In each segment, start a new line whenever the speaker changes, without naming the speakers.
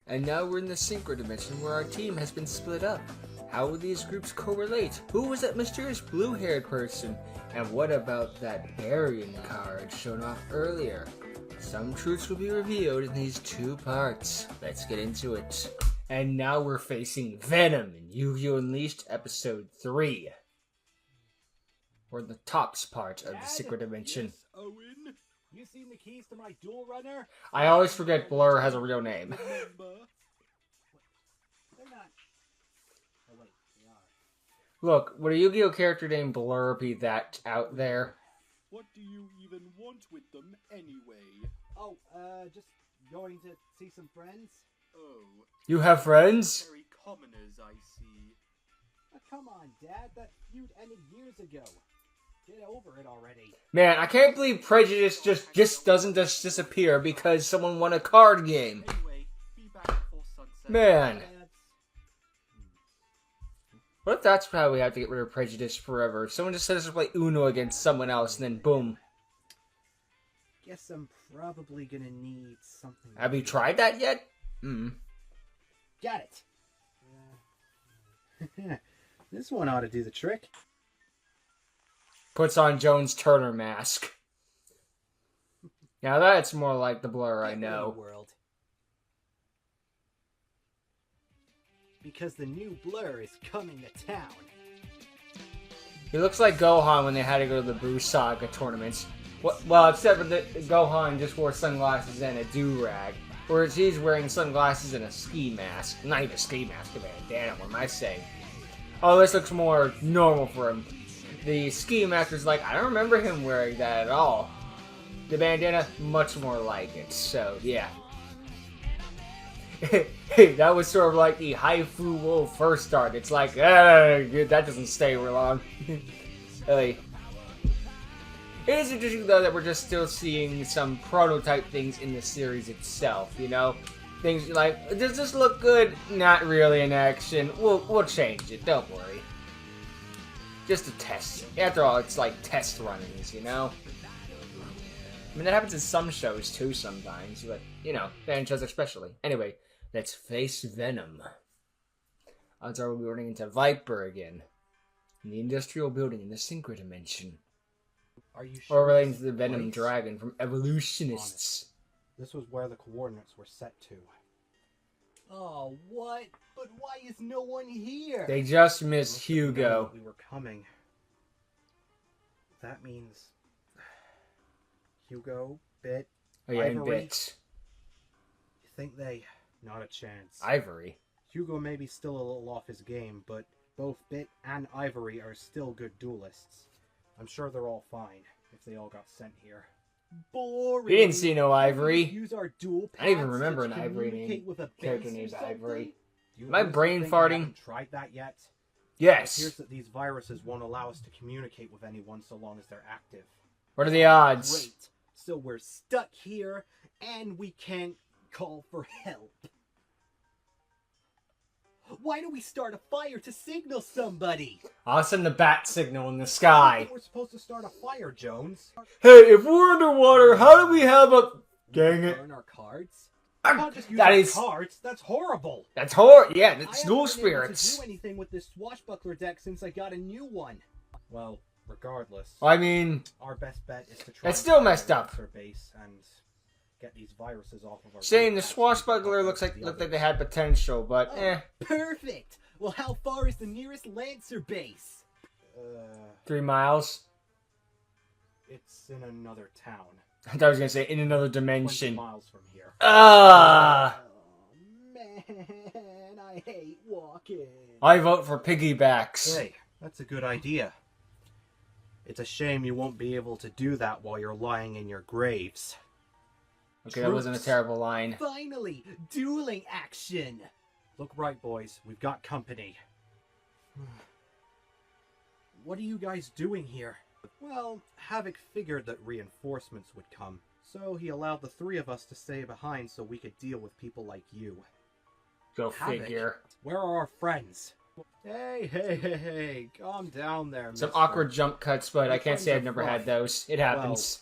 And now we're in the synchro dimension where our team has been split up. How will these groups correlate? Who was that mysterious blue-haired person? And what about that Barian card shown off earlier? Some truths will be revealed in these two parts. Let's get into it. And now we're facing Venom in Yu-Gi-Oh! Unleashed Episode 3. We're in the tops part of the secret dimension.
Yes, Owen? You seen the keys to my dual runner?
I always forget Blur has a real name.
They're not. Oh wait, they are.
Look, would a Yu-Gi-Oh! Character named Blur be that out there?
What do you even want with them anyway?
Oh, just going to see some friends?
Oh,
You have friends?
very commoners, I see.
Come on, Dad, that feud ended years ago. Get over it already.
Man, I can't believe prejudice just doesn't just disappear because someone won a card game.
Anyway, be back before sunset.
Man,
That's...
what if that's how we have to get rid of prejudice forever? Someone just says to play Uno against someone else and then boom.
Guess I'm probably gonna need something.
Have you tried that yet?
Got it. This one ought to do the trick.
Puts on Jones Turner mask. Now that's more like the Blur I know.
World. Because the new Blur is coming to town.
He looks like Gohan when they had to go to the Buu Saga tournaments. Well, except for that Gohan just wore sunglasses and a do-rag. Whereas he's wearing sunglasses and a ski mask. Not even a ski mask, a bandana, what am I saying? Oh, this looks more normal for him. The ski mask is like, I don't remember him wearing that at all. The bandana, much more like it, so yeah. That was sort of like the Haifu Wo first start. It's like, that doesn't stay for long. Hey. It is interesting though that we're just still seeing some prototype things in the series itself, you know? Things like, does this look good? Not really in action. We'll change it, don't worry. Just a test. After all, it's like test runnings, you know? I mean, that happens in some shows too sometimes, but, you know, fan shows especially. Anyway, let's face Venom. Odds are we'll be running into Viper again. In the industrial building in the synchro dimension.
Are you sure?
Or relating to the Venom dragon from evolutionists.
This was where the coordinates were set to. Oh, what? But why is no one here?
They just missed Hugo.
We were coming. That means Hugo, Bit,
Oh yeah, and
Ivory.
Bit.
You think they? Not a chance.
Ivory.
Hugo may be still a little off his game, but both Bit and Ivory are still good duelists. I'm sure they're all fine if they all got sent here. Boring.
We didn't see no Ivory.
Use our dual
I didn't even
paths
remember
to
an Ivory
communicate with a
character
base or
named
something?
Ivory.
You
Am I
honestly
brain
think we
farting?
haven't tried that yet? It
Yes.
appears that these viruses won't allow us to communicate with anyone so long as they're active.
What are the odds?
Great. So we're stuck here, and we can't call for help. Why don't we start a fire to signal somebody?
I'll send the bat signal in the
I
sky.
thought we're supposed to start a fire, Jones.
Hey, if we're underwater, how do we have a... Dang it.
Burn our cards?
I'm-
Not just use
that
our
is...
cards. That's horrible.
That's horror. Yeah,
I
that's
haven't
dual
been able
spirits.
to do anything with this swashbuckler deck since I got a new one. Well, regardless,
I mean,
our best bet is to try.
That's
and
still
find
messed
our
up.
answer base and get these viruses off of our.
saying the
base
swashbuckler
and
looked like
others.
they had potential, but
Oh, perfect. Well, how far is the nearest Lancer base?
3 miles.
It's in another town.
I thought I was gonna say in another
20
dimension.
miles from here.
Ah!
Oh man, I hate walking.
I vote for piggybacks.
Hey, that's a good idea. It's a shame you won't be able to do that while you're lying in your graves.
Okay, that wasn't a
Troops.
terrible line.
Finally, dueling action. Look right, boys. We've got company. What are you guys doing here? Well, Havoc figured that reinforcements would come, so he allowed the three of us to stay behind so we could deal with people like you.
Go
Havoc,
figure.
where are our friends? Hey, calm down there,
Some
mister.
awkward jump cuts, but I
My
can't say
friends
I've
are
never had
fine.
those. It happens.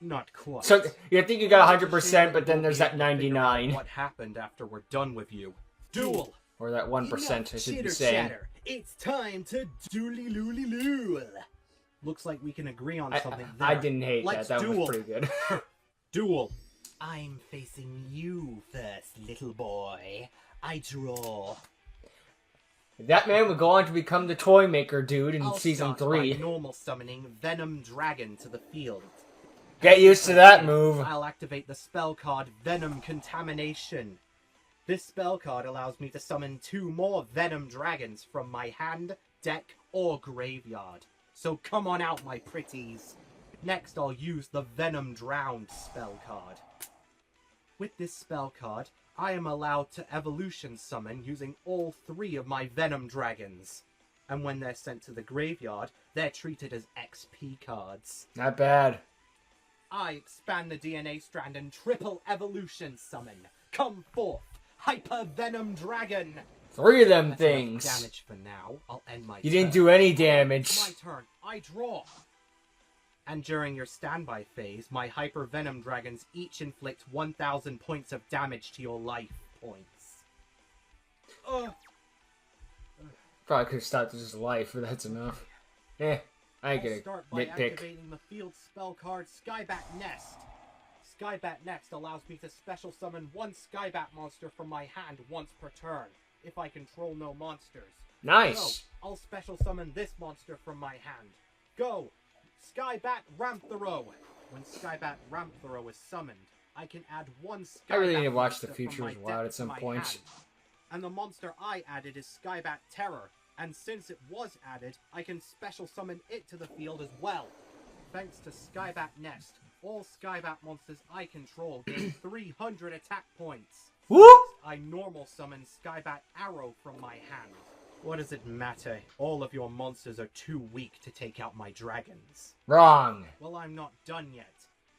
Not quite.
So you think you got 100%,
Shame
but
that
then
we
there's
won't
that
be able to figure out
99.
What happened after we're done with you? Duel!
Or that 1%, I should be
Chitter
saying.
chatter. It's time to dooley-looly-loo. Looks like we can agree on something there.
I didn't hate
Let's
that. That
duel.
was pretty good.
Duel. I'm facing you first, little boy. I draw.
That man would go on to become the toy maker dude in
I'll
season
start
3.
by normal summoning Venom Dragon to the field.
Get used to that move.
I'll activate the spell card Venom Contamination. This spell card allows me to summon 2 more Venom Dragons from my hand, deck, or graveyard. So come on out, my pretties. Next, I'll use the Venom Drowned spell card. With this spell card, I am allowed to evolution summon using all 3 of my Venom Dragons. And when they're sent to the graveyard, they're treated as XP cards.
Not bad.
I expand the DNA strand and triple evolution summon. Come forth, Hyper Venom Dragon!
3 of them
That's enough
things.
damage for now. I'll end my
You
turn.
didn't do any damage.
My turn. I draw. And during your standby phase, my Hyper Venom Dragons each inflict 1,000 points of damage to your life points.
Probably could have stopped his life, but that's enough. I ain't
I'll
gonna
start by
nitpick.
activating the field spell card Skybat Nest. Skybat Nest allows me to special summon 1 Skybat monster from my hand once per turn, if I control no monsters.
Nice.
So, I'll special summon this monster from my hand. Go! Skybat Ramthro! When Skybat Ramthro is summoned, I can add 1 Skybat
I really need to watch
monster
the
from
Futures
my
Wild
deck
at some
to my
point.
hand. And the monster I added is Skybat Terror, and since it was added, I can special summon it to the field as well. Thanks to Skybat Nest, all Skybat monsters I control gain 300 attack points.
Whoop!
I normal summon Skybat Arrow from my hand. What does it matter? All of your monsters are too weak to take out my dragons.
Wrong.
Well, I'm not done yet.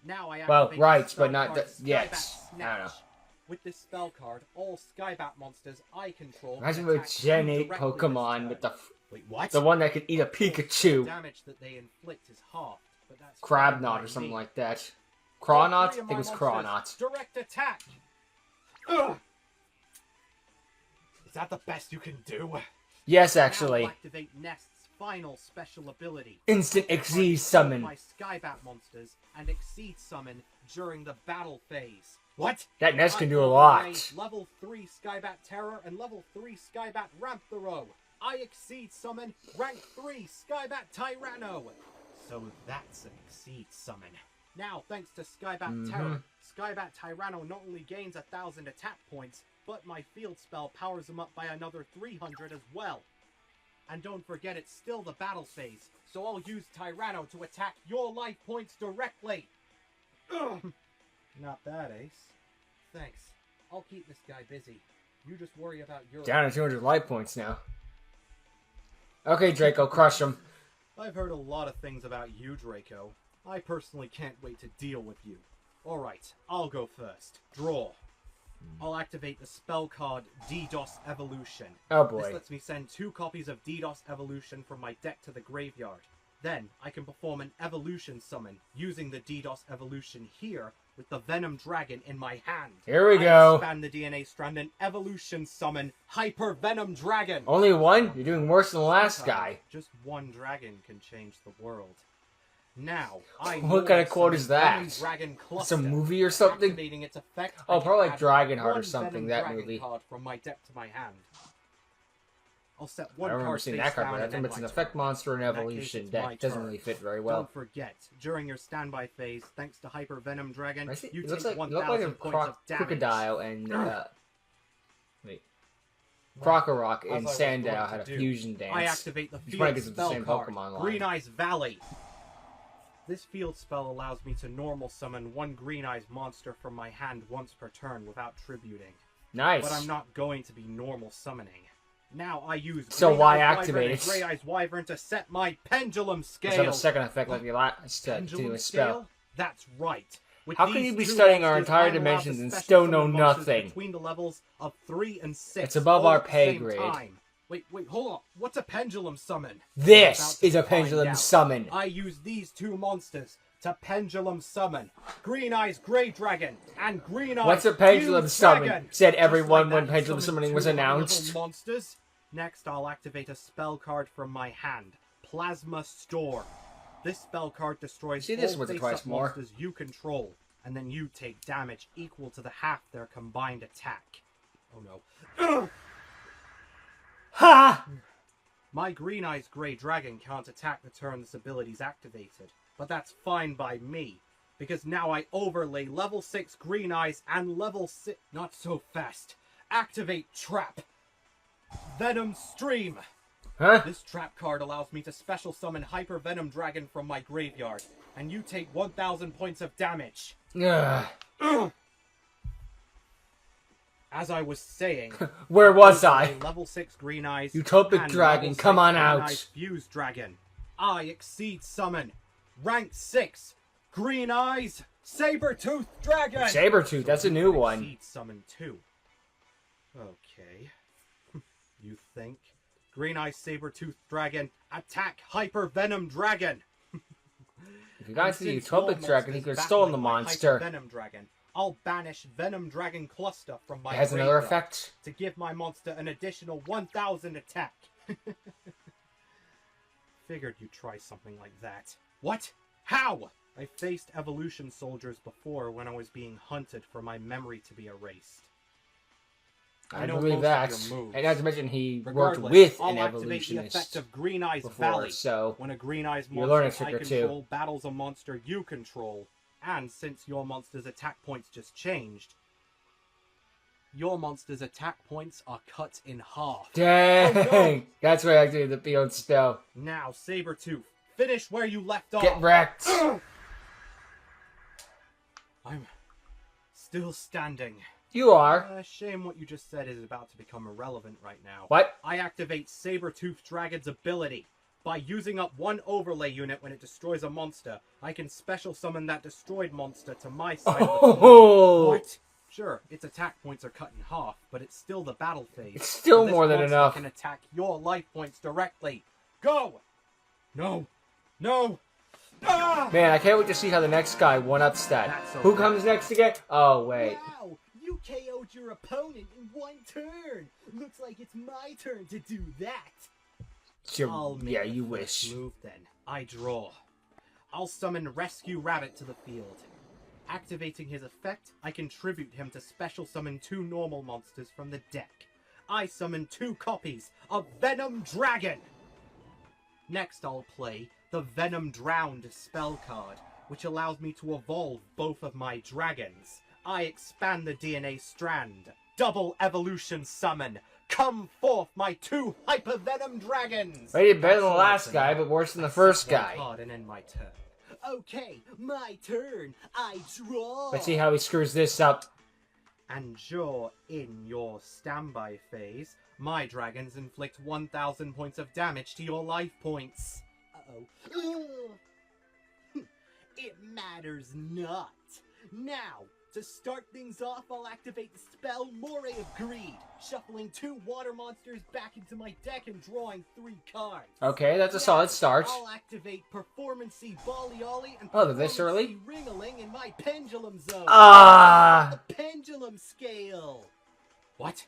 Now I
Well,
activate
right,
the spell
but not
card
the- yes.
Skybat
I don't know.
Snatch. With this spell card, all Skybat monsters I control
Imagine
can
with
attack
Gen
you
8
directly this
Pokemon
turn.
with
Wait, what?
the one that could eat a
Of course, the
Pikachu.
damage that they inflict is halved, but that's
Crabnot
fine
or
by
something
me.
like that.
All
Cronot? I
3 of
think it
my
was
monsters,
Cronot.
Direct attack! Ugh! Is that the best you can do?
Yes,
Now
actually.
I'll activate Nest's final special ability.
Instant Exceed Summon.
My Skybat monsters and Exceed Summon during the battle phase. What?
That Nest can do a
I
lot.
raise Level 3 Skybat Terror and Level 3 Skybat Ramthro. I Exceed Summon Rank 3 Skybat Tyranno. So that's an Exceed Summon. Now, thanks to Skybat Terror, Skybat Tyranno not only gains 1,000 attack points, but my field spell powers him up by another 300 as well. And don't forget, it's still the battle phase, so I'll use Tyranno to attack your life points directly. Ugh. Not bad, Ace. Thanks. I'll keep this guy busy. You just worry about your...
Down to 200 life points now. Okay, Draco, crush him.
I've heard a lot of things about you, Draco. I personally can't wait to deal with you. Alright, I'll go first. Draw. I'll activate the spell card DDoS Evolution.
Oh
This
boy.
lets me send 2 copies of DDoS Evolution from my deck to the graveyard. Then, I can perform an evolution summon using the DDoS Evolution here with the Venom Dragon in my hand.
Here we
I
go.
expand the DNA strand and evolution summon Hyper Venom Dragon.
Only one? You're doing worse than the last guy.
Just one dragon can change the world. Now, I
What kind of quote is that?
Venom Dragon
It's
Cluster.
a movie or something?
Activating its effect,
Oh,
I can
probably like
add
Dragonheart or
one
something,
Venom
that
Dragon
movie.
card from my deck to my hand. I'll set
I
one
don't remember
card
seeing
face
that card,
down
but I
and
think
end
it's an
my
effect
turn.
monster and
In that case,
evolution
it's my
deck. Doesn't
turn.
really fit very well.
Don't forget, during your standby phase, thanks to Hyper Venom Dragon,
I see,
you
it looks
take
like, it looked like a
1,000 points of damage.
Crocodile and wait, Crocorock
As
and
I was
Sandile
going
had a
to do,
fusion dance.
I activate the
Which probably
field
gives it the
spell
same
card,
Pokemon line.
Green Eyes Valley. This field spell allows me to normal summon 1 Green Eyes monster from my hand once per turn without tributing.
Nice.
But I'm not going to be normal summoning. Now I use
So
Green
why
Eyes
activate
Wyvern
it?
and Grey Eyes Wyvern to set my pendulum scale.
Let's have a second effect like the last
Pendulum
continuous spell.
scale? That's right. With
How can
these
you be
2
studying our
monsters,
entire
I'm allowed to
dimensions and
special
still know
summon monsters
nothing?
Between the levels of 3 and 6.
It's above
all
our
at the
pay
same
grade.
time. Wait, hold on. What's a pendulum summon?
This
About to
is a
find
pendulum
out.
summon.
I use these 2 monsters to Pendulum Summon Green Eyes Grey Dragon and Green Eyes
What's a pendulum
Fused
summon?
Dragon.
Said
Just
everyone
like
when
that,
pendulum
summon
summoning was
2 high-level
announced.
monsters. Next, I'll activate a spell card from my hand, Plasma Storm. This spell card destroys
See this
all
once or
face-up
twice more.
monsters you control, and then you take damage equal to the half their combined attack. Oh no.
Ha!
My Green Eyes Grey Dragon can't attack the turn this ability's activated, but that's fine by me, because now I overlay level 6 Green Eyes and level 6... Not so fast. Activate Trap. Venom Stream.
Huh?
This trap card allows me to special summon Hyper Venom Dragon from my graveyard, and you take 1,000 points of damage.
Ugh.
As I was saying,
Where was I?
Level 6 Green Eyes.
Utopic
and
Dragon,
level
come
6
on
Green
out.
Eyes Fused Dragon. I exceed summon. Rank 6. Green Eyes Saber-Tooth Dragon.
Sabertooth, that's a new
I
one.
exceed summon 2. Okay. You think? Green Eyes Saber-Tooth Dragon, attack Hyper Venom Dragon.
If you guys see
And since
Utopic
your
Dragon, he
monster's
could have stolen the
battling my
monster.
Hyper Venom Dragon, I'll banish Venom Dragon Cluster from my
It has another
graveyard
effect.
to give my monster an additional 1,000 attack. Figured you'd try something like that. What? How? I faced evolution soldiers before when I was being hunted for my memory to be erased.
I
know
believe
most
that.
of your moves.
And not to mention he worked
Regardless,
with
I'll
an
activate the effect
evolutionist
of Green Eyes
before,
Valley.
so
When a Green Eyes
you're learning
monster
a
I
trick or two.
control battles a monster you control, and since your monster's attack points just changed, your monster's attack points are cut in half.
Dang!
Oh, no.
That's why I do the Beyond spell.
Now, Saber-Tooth, finish where you left off.
Get wrecked!
I'm still standing.
You are.
Shame what you just said is about to become irrelevant right now.
What?
I activate Saber-Tooth Dragon's ability. By using up one overlay unit when it destroys a monster, I can special summon that destroyed monster to my side of the field.
Oh!
What? Sure, its attack points are cut in half, but it's still the battle phase.
It's still
So this
more than
monster
enough.
can attack your life points directly. Go! No. No! Ah!
Man, I can't wait to see how the next guy one-ups that.
That's
Who
okay.
comes next again? Oh, wait.
Wow! You KO'd your opponent in one turn! Looks like it's my turn to do that!
I'll make
Yeah,
the
you
first
wish.
Move then. I draw. I'll summon Rescue Rabbit to the field. Activating his effect, I contribute him to special summon 2 normal monsters from the deck. I summon 2 copies of Venom Dragon! Next I'll play the Venom Drowned spell card, which allows me to evolve both of my dragons. I expand the DNA strand. Double evolution summon. Come forth, my 2 Hyper Venom dragons!
Well, you did better than the
That's all
last
for
guy,
now.
but worse than the
I
first
set one
guy.
card and end my turn.
Okay, my turn! I draw!
Let's see how he screws this up.
And you're in your standby phase. My dragons inflict 1,000 points of damage to your life points.
Uh-oh. Ugh. It matters not. Now, to start things off, I'll activate the spell Moray of Greed, shuffling 2 water monsters back into my deck and drawing 3 cards.
Okay, that's a solid start.
I'll activate Performancy Bolly Ollie and
Oh, they're this early?
Performancy Ring-a-Ling in my Pendulum Zone.
Ah!
The Pendulum Scale.
What?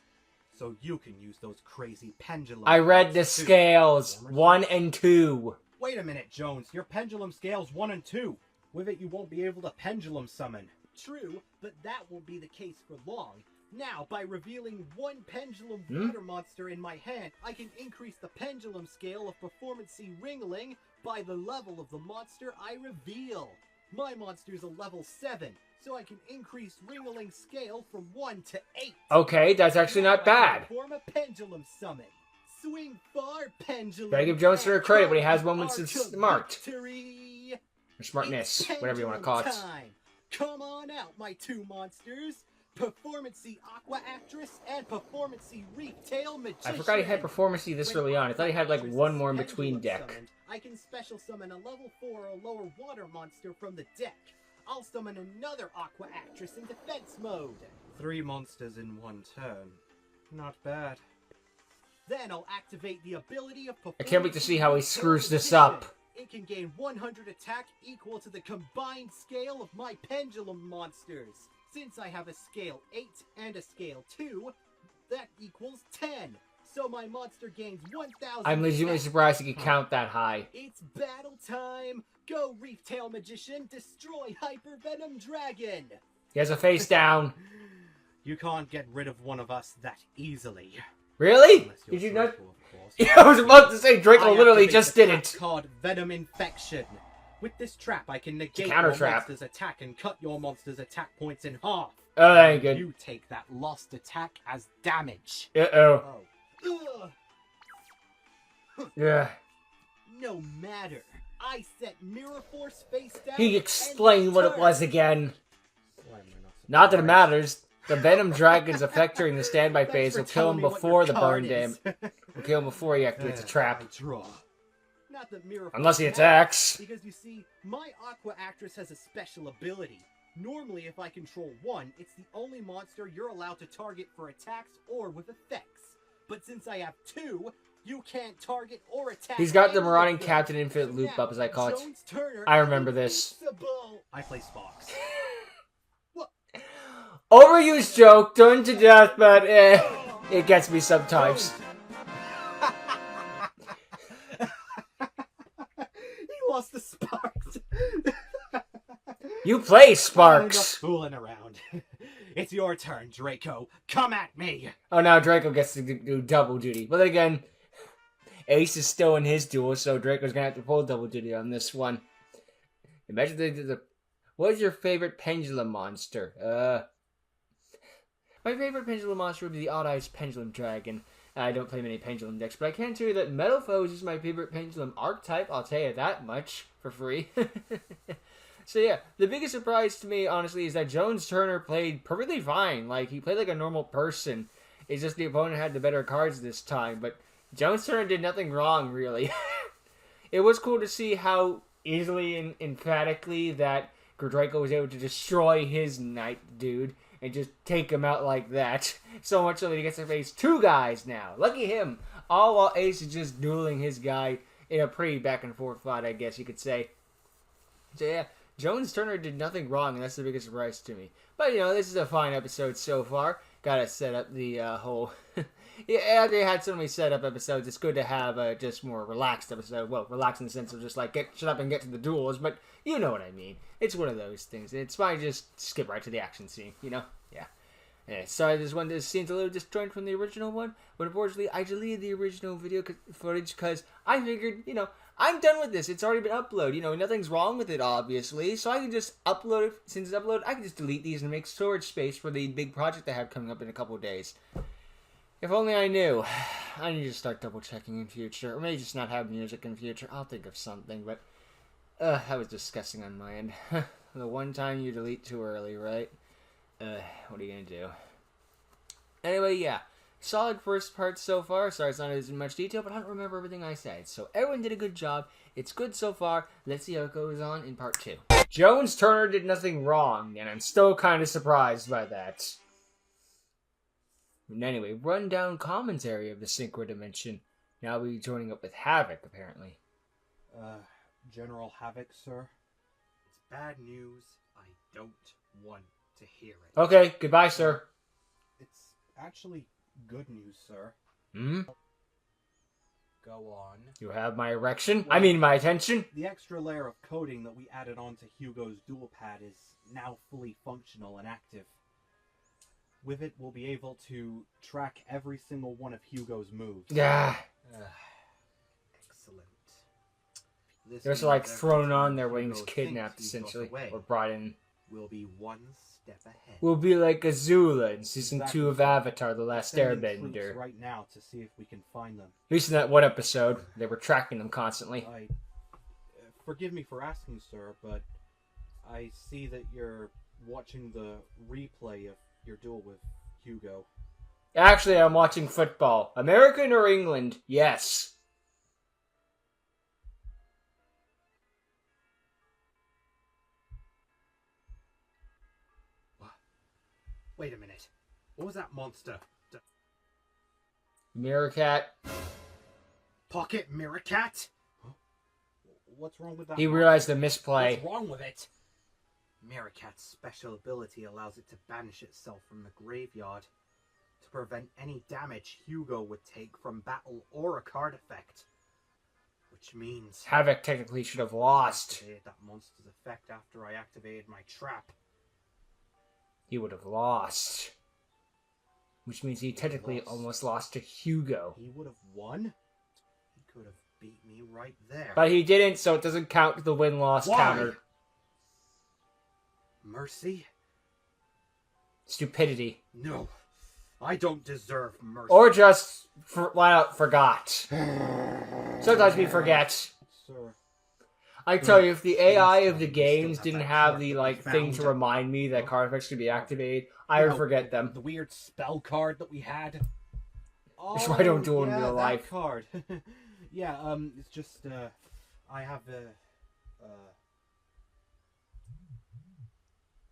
So you can use those crazy pendulum
I read the
cards, too.
scales. 1 and 2.
Wait a minute, Jones. Your pendulum scales 1 and 2. With it, you won't be able to pendulum summon.
True, but that won't be the case for long. Now, by revealing 1 Pendulum
Hmm?
Water monster in my hand, I can increase the pendulum scale of Performancy Ringling by the level of the monster I reveal. My monster's a level 7, so I can increase Ringling's scale from 1 to 8.
Okay, that's actually not
Now I can
bad.
perform a pendulum summon. Swing far, pendulum.
Gotta give Jones
and
credit when he has
charge
moments
arch
of
of
smart.
victory.
Or smartness,
It's
whatever you want to
pendulum
call it.
time. Come on out, my 2 monsters. Performancy Aqua Actress and Performancy Retail Magician.
I forgot he had Performancy this early on. I thought he had like one more in between deck.
Summoned, I can special summon a level 4 or lower water monster from the deck. I'll summon another Aqua Actress in defense mode.
3 monsters in 1 turn. Not bad.
Then I'll activate the ability of
I can't wait to see how he screws this up.
It can gain 100 attack equal to the combined scale of my pendulum monsters. Since I have a scale 8 and a scale 2, that equals 10. So my monster gains 1,000.
I'm legitimately surprised you can count that high.
It's battle time! Go, Reef Tail Magician, destroy Hyper Venom Dragon!
He has a face down.
You can't get rid of one of us that easily.
Really?
Unless you're
Did you not?
Draco, of course.
I was about to say Draco
I
literally
activate
just
the
did
trap
it.
called Venom Infection. With this trap, I can negate
counter
your
trap.
monster's attack and cut your monster's attack points in half.
Oh, that ain't good.
You take that lost attack as damage.
Uh-oh.
Ugh.
Yeah.
No matter. I set Mirror Force face down.
He explained what it was again.
Why am I
Not that it
surprised?
matters. The Venom Dragon's effect during the standby
Thanks
phase
for
will kill
telling
him
me what
before
your
the burn
card
dam.
is.
Will kill him before he activates a trap.
I draw.
Not that Mirror
Unless he
Force
attacks.
matters, because you see, my Aqua Actress has a special ability. Normally, if I control one, it's the only monster you're allowed to target for attacks or with effects. But since I have two, you can't target or attack.
He's got the
any of
Marauding
them.
Captain Infinite
So
Loop
now,
up, as I call it.
Jones Turner
I
is
remember this.
invincible.
I play Sparks.
Overused joke, done to death, but it gets me sometimes.
He lost the sparks.
You play
Enough
Sparks.
fooling around. It's your turn, Draco. Come at me.
Oh, now Draco gets to do double duty. But then again, Ace is still in his duel, so Draco's gonna have to pull double duty on this one. Imagine the what is your favorite pendulum monster? My favorite pendulum monster would be the Odd Eyes Pendulum Dragon. I don't play many pendulum decks, but I can tell you that Metal Foes is my favorite pendulum archetype. I'll tell you that much for free. So yeah, the biggest surprise to me, honestly, is that Jones Turner played perfectly fine. Like, he played like a normal person. It's just the opponent had the better cards this time, but Jones Turner did nothing wrong, really. It was cool to see how easily and emphatically that Draco was able to destroy his Knight dude and just take him out like that. So much so that he gets to face two guys now. Lucky him. All while Ace is just dueling his guy in a pretty back and forth fight, I guess you could say. So yeah, Jones Turner did nothing wrong, and that's the biggest surprise to me. But, you know, this is a fine episode so far. Gotta set up the whole... Yeah, they had so many setup episodes. It's good to have a just more relaxed episode. Well, relaxed in the sense of just like, shut up and get to the duels, but you know what I mean. It's one of those things. It's fine, just skip right to the action scene, you know? Yeah. Sorry, this scene's a little disjointed from the original one, but unfortunately, I deleted the original video footage because I figured, you know, I'm done with this. It's already been uploaded. You know, nothing's wrong with it, obviously. So I can just upload it. Since it's uploaded, I can just delete these and make storage space for the big project I have coming up in a couple of days. If only I knew. I need to start double checking in future. Or maybe just not have music in future. I'll think of something, but... that was disgusting on my end. The one time you delete too early, right? What are you gonna do? Anyway, yeah. Solid first part so far. Sorry it's not as much detail, but I don't remember everything I said. So everyone did a good job. It's good so far. Let's see how it goes on in part 2. Jones Turner did nothing wrong, and I'm still kind of surprised by that. And anyway, rundown commentary of the Synchro Dimension. Now we're joining up with Havoc, apparently.
General Havoc, sir. It's bad news. I don't want to hear it.
Okay, goodbye, sir.
It's actually good news, sir.
Hmm?
Go on.
You have my erection? I mean my attention?
The extra layer of coding that we added onto Hugo's dual pad is now fully functional and active. With it, we'll be able to track every single one of Hugo's moves.
Yeah.
Excellent. This
They're just
means
like
every
thrown
time
on there when he was
Hugo
kidnapped,
thinks he's got
essentially.
away,
Or brought in.
we'll be one step ahead.
We'll be like Azula in Season 2 of
Exactly.
Avatar, The Last
Sending troops
Airbender.
right now to see if we can find them.
At least in that one episode, they were tracking them constantly.
Forgive me for asking, sir, but I see that you're watching the replay of your duel with Hugo.
Actually, I'm watching football. American or England? Yes.
Wait a minute. What was that monster?
Mirror Cat.
Pocket Mirror Cat? What's wrong with that?
He realized the misplay.
What's wrong with it? Meerkat's special ability allows it to banish itself from the graveyard to prevent any damage Yugioh would take from battle or a card effect. Which means
Havoc technically should have lost.
I activated that monster's effect after I activated my trap.
He would have lost. Which means he technically almost lost to Yugioh.
He would have won? He could have beat me right there.
But he didn't, so it doesn't count to the win-loss counter.
Mercy?
Stupidity.
No. I don't deserve mercy.
Or just flat out forgot. Sometimes we forget.
Sir.
I tell you, if the AI of the games didn't have the thing to remind me that card effects could be activated, I would forget them.
The weird spell card that we had.
That's why I don't do it in real life.
That card. Yeah, it's just, I have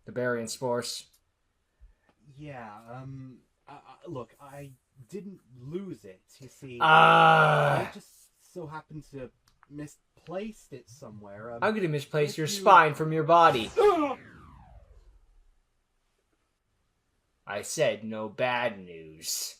The Barian Spores.
yeah, look, I didn't lose it, you see.
I
I just so happened to misplaced it somewhere.
I'm gonna misplace your spine from your body. I said no bad news.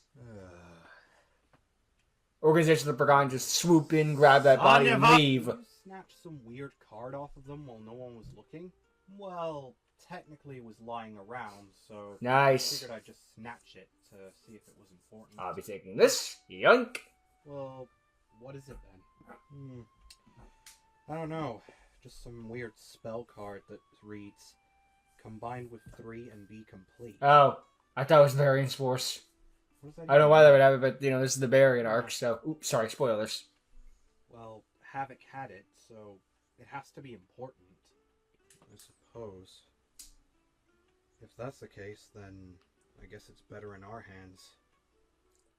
Organization of the Brigand just swoop in, grab that body, and leave.
You snatched some weird card off of them while no one was looking? Well, technically it was lying around, so
Nice.
I figured I'd just snatch it to see if it was important.
I'll be taking this. Yoink.
Well, what is it then? I don't know. Just some weird spell card that reads, combined with 3 and be complete.
Oh, I thought it was Barian Spores.
What does that
I don't know
mean?
why that would happen, but this is the Barian arc, so oops, sorry, spoilers.
Well, Havoc had it, so it has to be important. I suppose. If that's the case, then I guess it's better in our hands.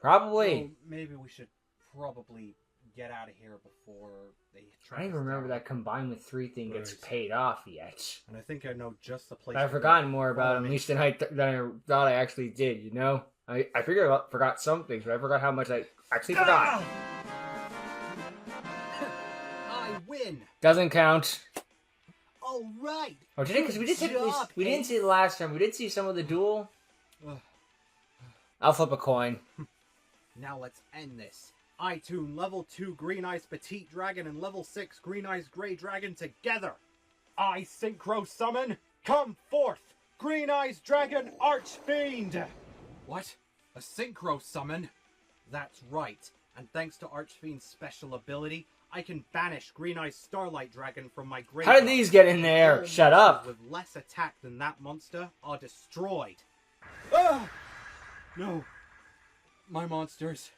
Probably.
Well, maybe we should probably get out of here before they
I don't even remember that combined with 3 thing gets paid off yet.
And I think I know just the place.
I've forgotten more about him, at least than I thought I actually did, you know? I figured I forgot some things, but I forgot how much I actually forgot.
I win!
Doesn't count.
All right.
Oh, did it? Because we didn't see it last time. We did see some of the duel. I'll flip a coin.
Now let's end this. I tune level 2 Green Eyes Petite Dragon and level 6 Green Eyes Grey Dragon together. I synchro summon. Come forth, Green Eyes Dragon Archfiend. What? A synchro summon? That's right. And thanks to Archfiend's special ability, I can banish Green Eyes Starlight Dragon from my graveyard.
How did these get in there?
All
Shut up.
monsters with less attack than that monster are destroyed. Ah! No. My monsters.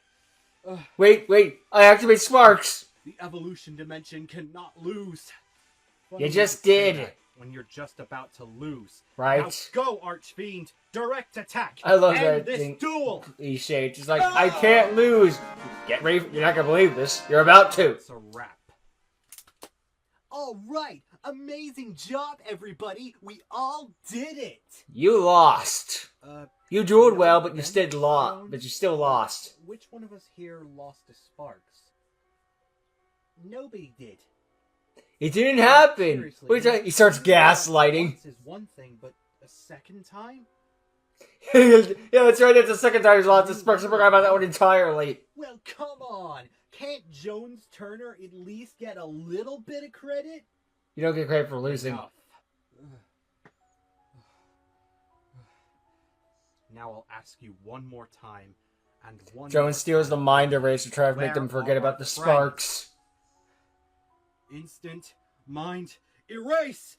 Wait. I activate Sparks.
The evolution dimension cannot lose.
You just did.
When you're just about to lose.
Right.
Now go, Archfiend. Direct attack.
I love
End
that
this
thing.
duel.
Cliche. Just like, I can't lose. Get ready. You're not going to believe this. You're about to.
It's a wrap.
All right. Amazing job, everybody. We all did it.
You lost. You dueled well, but you still lost. But you still lost.
Which one of us here lost to Sparks?
Nobody did.
It didn't happen.
Seriously,
What are you talking- He starts gaslighting.
Once is one thing, but a second time?
Yeah, that's right. That's the second time he's lost to Sparks. I forgot about that one entirely.
Well, come on. Can't Jones Turner at least get a little bit of credit?
You don't get credit for losing.
Enough. Now I'll ask you one more time, and one.
Jones steals the mind eraser to try to make them
Where
forget
are
about the
our
Sparks.
Instant mind erase.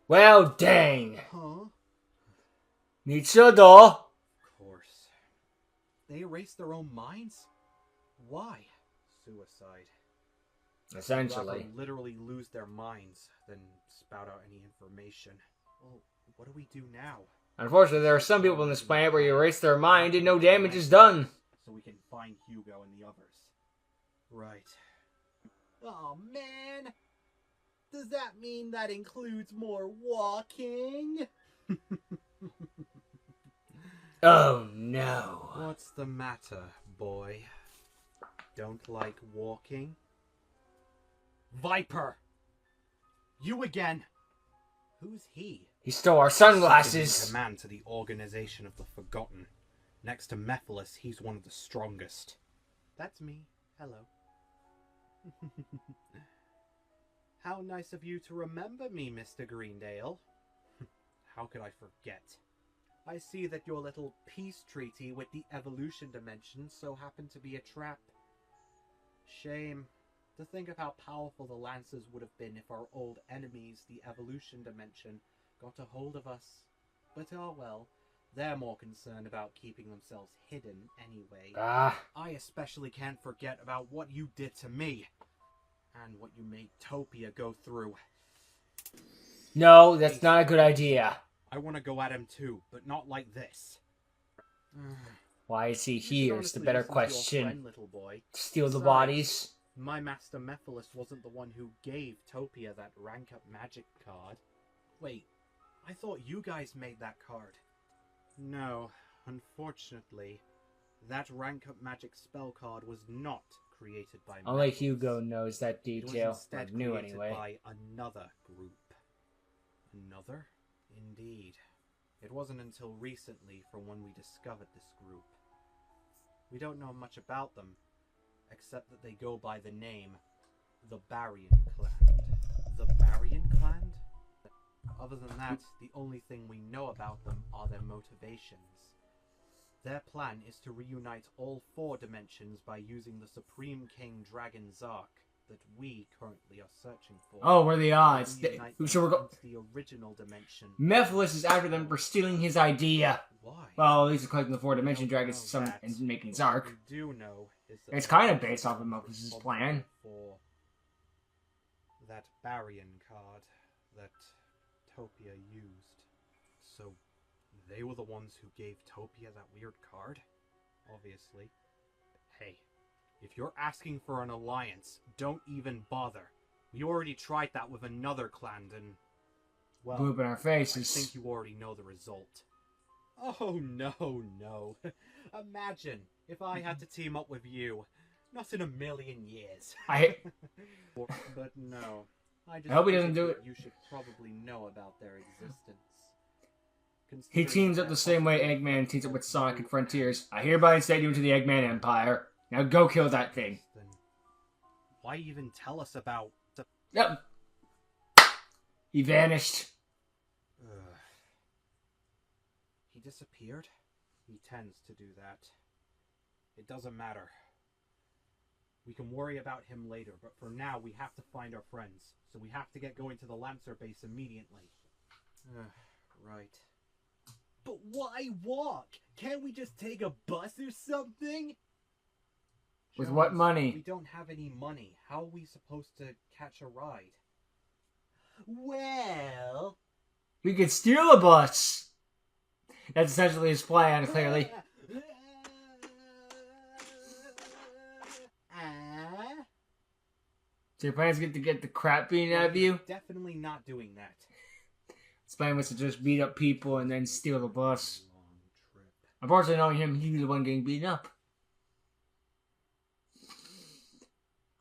Well, dang.
Huh?
Nichado.
Of course. They erase their own minds? Why? Suicide.
Essentially.
Rather literally lose their minds than spout out any information. Well, what do we do now?
Unfortunately, there are some people on this planet where you erase their mind and no damage is done.
So we can find Yugioh and the others. Right.
Oh, man. Does that mean that includes more walking?
Oh, no.
What's the matter, boy? Don't like walking? Viper! You again! Who's he?
He stole our
Second in
sunglasses.
command to the Organization of the Forgotten. Next to Mephiles, he's one of the strongest. That's me. Hello. How nice of you to remember me, Mr. Greendale. How could I forget? I see that your little peace treaty with the evolution dimension so happened to be a trap. Shame. To think of how powerful the Lancers would have been if our old enemies, the evolution dimension, got a hold of us. But oh well, they're more concerned about keeping themselves hidden anyway. I especially can't forget about what you did to me, and what you made Topia go through.
No, that's not a good idea.
I want to go at him too, but not like this.
Why is he
You should
here is the
honestly
better
listen to your
question.
friend, little boy.
Steal the
Besides,
bodies?
My master Mephiles wasn't the one who gave Topia that rank up magic card. Wait, I thought you guys made that card. No, unfortunately, that rank up magic spell card was not created by
Only
Mephiles.
Hugo knows that
It was
detail. Or
instead
knew
created
anyway.
by another group. Another? Indeed. It wasn't until recently from when we discovered this group. We don't know much about them, except that they go by the name the Barrian Clan. The Barrian Clan? Other than that, the only thing we know about them are their motivations. Their plan is to reunite all 4 dimensions by using the Supreme King Dragon Zark that we currently are searching for.
Oh, we're the odds.
Reunite
So we're
them into the original dimension.
Mephiles is after them for stealing his idea.
Why?
Well, at least it's collecting the 4-dimension
We don't
dragons
know
some,
that.
and making
What
Zark.
we do know is that
It's kind of based off of Mephiles' plan.
For that Barrian card that Topia used. So they were the ones who gave Topia that weird card? Obviously. Hey, if you're asking for an alliance, don't even bother. We already tried that with another clan and... well,
Blew up in our
I
faces.
think you already know the result. Oh, no. Imagine if I had to team up with you. Not in a million years. But no. I
hope he doesn't
figured
do
that
it.
You should probably know about their existence.
He teams up the same way Eggman teams up with Sonic and Frontiers. I hereby instate you into the Eggman Empire. Now go kill that thing.
Then why even tell us about...
Yep. He vanished.
He disappeared? He tends to do that. It doesn't matter. We can worry about him later, but for now we have to find our friends. So we have to get going to the Lancer base immediately. Right.
But why walk? Can't we just take a bus or something?
With what
Jones,
money?
We don't have any money. How are we supposed to catch a ride?
Well...
We could steal a bus. That's essentially his plan, clearly. So your plan's to get the crap beaten out of you?
Definitely not doing that.
His plan was to just beat up people and then steal the bus.
Long trip.
Unfortunately, knowing him, he was the one getting beaten up.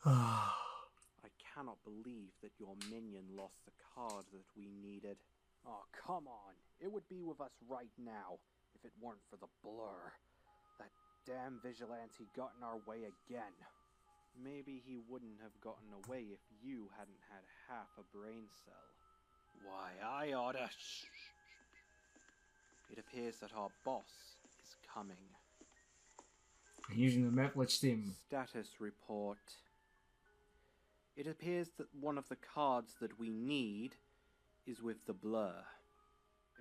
I cannot believe that your minion lost the card that we needed. Oh, come on. It would be with us right now if it weren't for the blur. That damn vigilante got in our way again. Maybe he wouldn't have gotten away if you hadn't had half a brain cell. Why, I oughta... It appears that our boss is coming.
Using the Mephiles team.
Status report. It appears that one of the cards that we need is with the blur.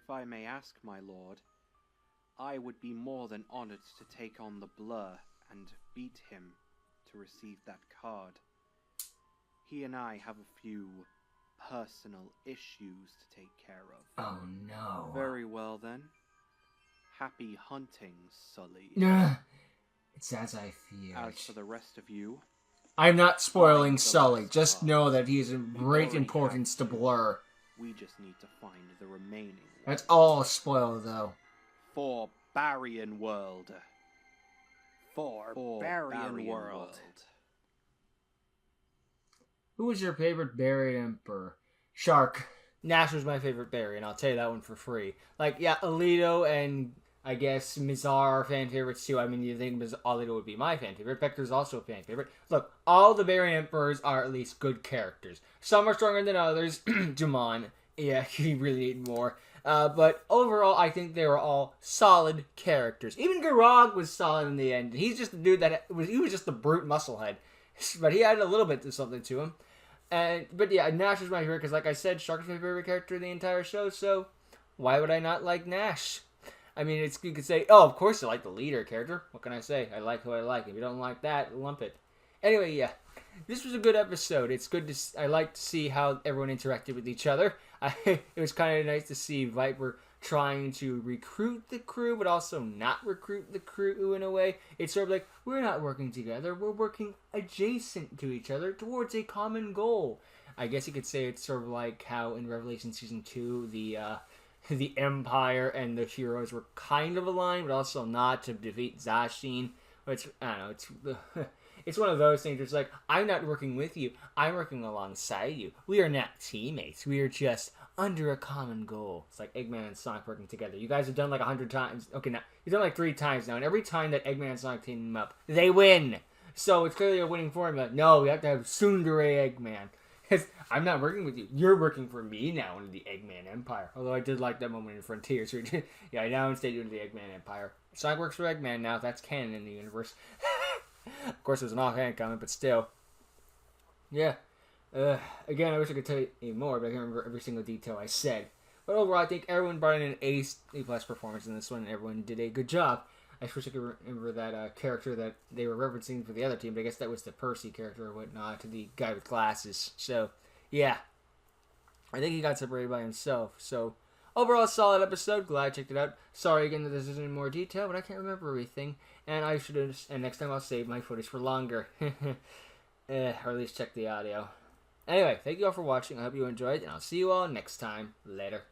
If I may ask, my lord, I would be more than honored to take on the blur and beat him to receive that card. He and I have a few personal issues to take care of.
Oh no.
Very well then. Happy hunting, Sully.
It's as I feared.
As for the rest of you,
I'm not spoiling Sully. Just know that he is of great importance to Blur.
we just need to find the remaining
That's all spoiled, though.
for Barrian World. For Barrian World.
Who was your favorite Buried Emperor? Shark. Nash was my favorite Barry, and I'll tell you that one for free. Like, yeah, Alito and I guess Mizar are fan favorites too. I mean, you think Alito would be my fan favorite. Vector's also a fan favorite. Look, all the Barry Emperors are at least good characters. Some are stronger than others. Jamon, yeah, he really needed more. But overall, I think they were all solid characters. Even Garog was solid in the end. He's just the dude he was just the brute musclehead. But he had a little bit of something to him. But yeah, Nash is my favorite because, like I said, Shark's my favorite character in the entire show. So why would I not like Nash? I mean, you could say, oh, of course I like the leader character. What can I say? I like who I like. If you don't like that, lump it. Anyway, yeah, this was a good episode. It's good I like to see how everyone interacted with each other. It was kind of nice to see Viper trying to recruit the crew, but also not recruit the crew in a way. It's sort of like, we're not working together. We're working adjacent to each other towards a common goal. I guess you could say it's sort of like how in Revelation Season 2, the Empire and the heroes were kind of aligned, but also not to defeat Zashin. Which, I don't know, it's one of those things. It's like, I'm not working with you. I'm working alongside you. We are not teammates. We are just under a common goal. It's like Eggman and Sonic working together. You guys have done like 100 times. Okay, now you've done like 3 times now, and every time that Eggman and Sonic team up, they win. So it's clearly a winning formula. No, we have to have Tsundere Eggman. I'm not working with you. You're working for me now in the Eggman Empire. Although I did like that moment in Frontiers. Yeah, I now stay doing the Eggman Empire. Sonic works for Eggman now. That's canon in the universe. Of course, it was an offhand comment, but still. Yeah. Again, I wish I could tell you more, but I can't remember every single detail I said. But overall, I think everyone brought in an A+ performance in this one, and everyone did a good job. I wish I could remember that character that they were referencing for the other team, but I guess that was the Percy character or whatnot, the guy with glasses. So, yeah. I think he got separated by himself. So, overall, solid episode. Glad I checked it out. Sorry again that this isn't in more detail, but I can't remember everything. And next time I'll save my footage for longer. Or at least check the audio. Anyway, thank you all for watching. I hope you enjoyed, and I'll see you all next time. Later.